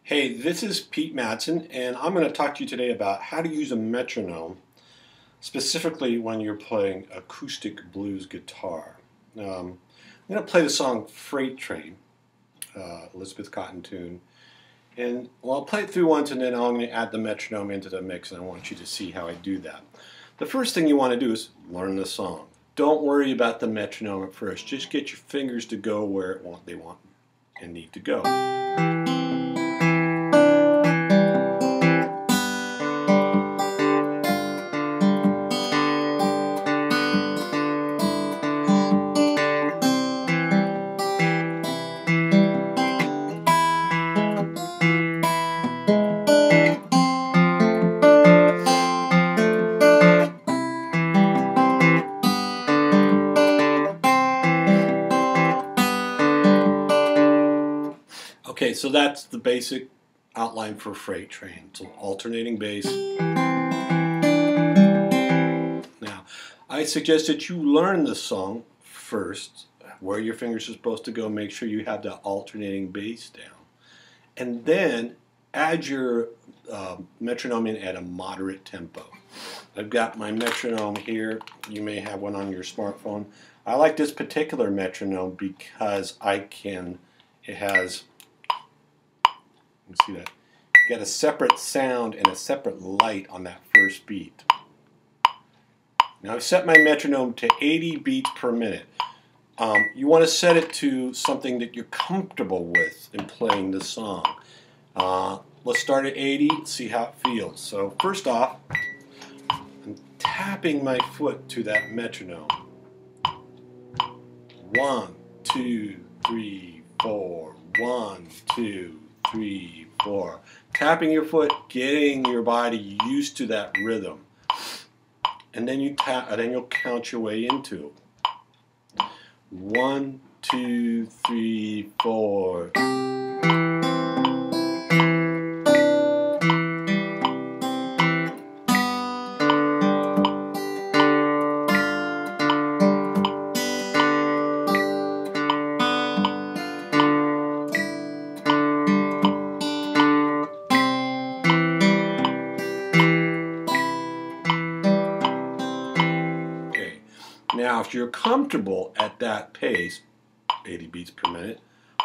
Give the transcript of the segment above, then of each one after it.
Hey, this is Pete Madsen, and I'm going to talk to you today about how to use a metronome, specifically when you're playing acoustic blues guitar. I'm going to play the song Freight Train, Elizabeth Cotten tune, and I'll play it through once, and then I'm going to add the metronome into the mix, and I want you to see how I do that. The first thing you want to do is learn the song. Don't worry about the metronome at first. Just get your fingers to go where they want and need to go. Okay, so that's the basic outline for Freight Train. It's an alternating bass. Now, I suggest that you learn the song first, where your fingers are supposed to go. Make sure you have the alternating bass down. And then add your metronome in at a moderate tempo. I've got my metronome here. You may have one on your smartphone. I like this particular metronome because it has, you see that? You got a separate sound and a separate light on that first beat. Now I've set my metronome to 80 beats per minute. You want to set it to something that you're comfortable with in playing the song. Let's start at 80, see how it feels. So first off, I'm tapping my foot to that metronome. 1, 2, 3, 4. 1, 2, 3, 4. Tapping your foot, getting your body used to that rhythm, and then you'll count your way into it. 1, 2, 3, 4. Now, if you're comfortable at that pace, 80 beats per minute,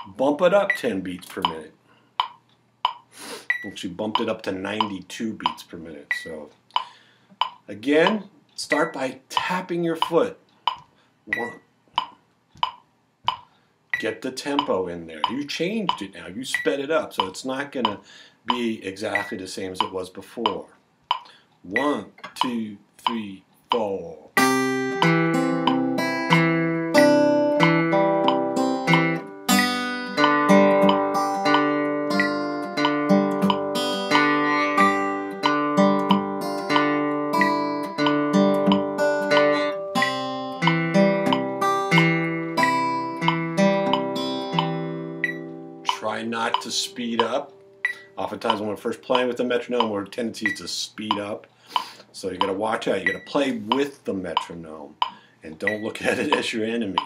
bump it up 10 beats per minute. Actually, bumped it up to 92 beats per minute. So, again, start by tapping your foot. 1. Get the tempo in there. You changed it now. You sped it up, so it's not going to be exactly the same as it was before. 1, 2, 3, 4. Try not to speed up. Oftentimes when we're first playing with the metronome, we're tendencies to speed up. So you got to watch out. You got to play with the metronome, and don't look at it as your enemy.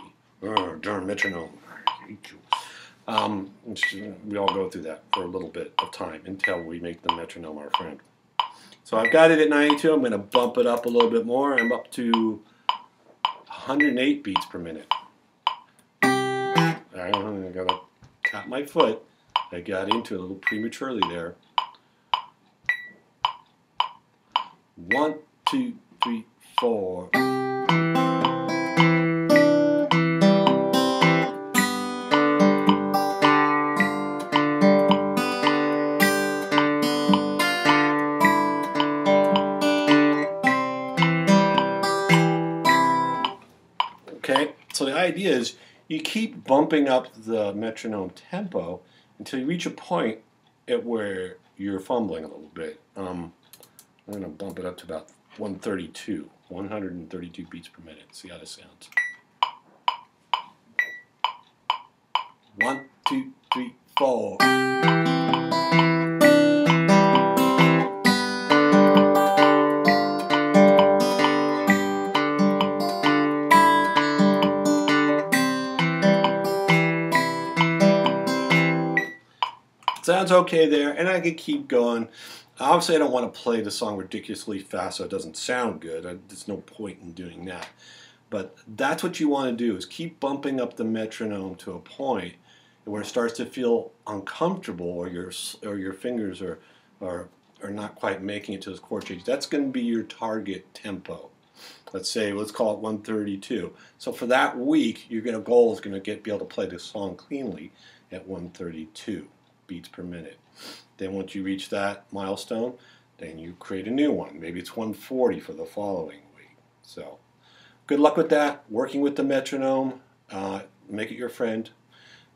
Darn metronome! I hate you. We all go through that for a little bit of time until we make the metronome our friend. So I've got it at 92. I'm going to bump it up a little bit more. I'm up to 108 beats per minute. All right, I'm going to tap my foot. I got into it a little prematurely there. 1, 2, 3, 4. Okay, so the idea is you keep bumping up the metronome tempo until you reach a point at where you're fumbling a little bit. I'm going to bump it up to about 132 beats per minute. See how this sounds. 1, 2, 3, 4. Sounds okay there, and I could keep going. Obviously, I don't want to play the song ridiculously fast so it doesn't sound good. There's no point in doing that. But that's what you want to do, is keep bumping up the metronome to a point where it starts to feel uncomfortable, or your fingers are not quite making it to those chord changes. That's going to be your target tempo. Let's call it 132. So for that week, your goal is going to be able to play this song cleanly at 132 beats per minute. Then once you reach that milestone, then you create a new one. Maybe it's 140 for the following week. So good luck with that. Working with the metronome, make it your friend,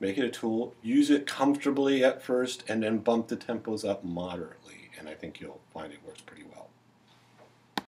make it a tool. Use it comfortably at first, and then bump the tempos up moderately. And I think you'll find it works pretty well.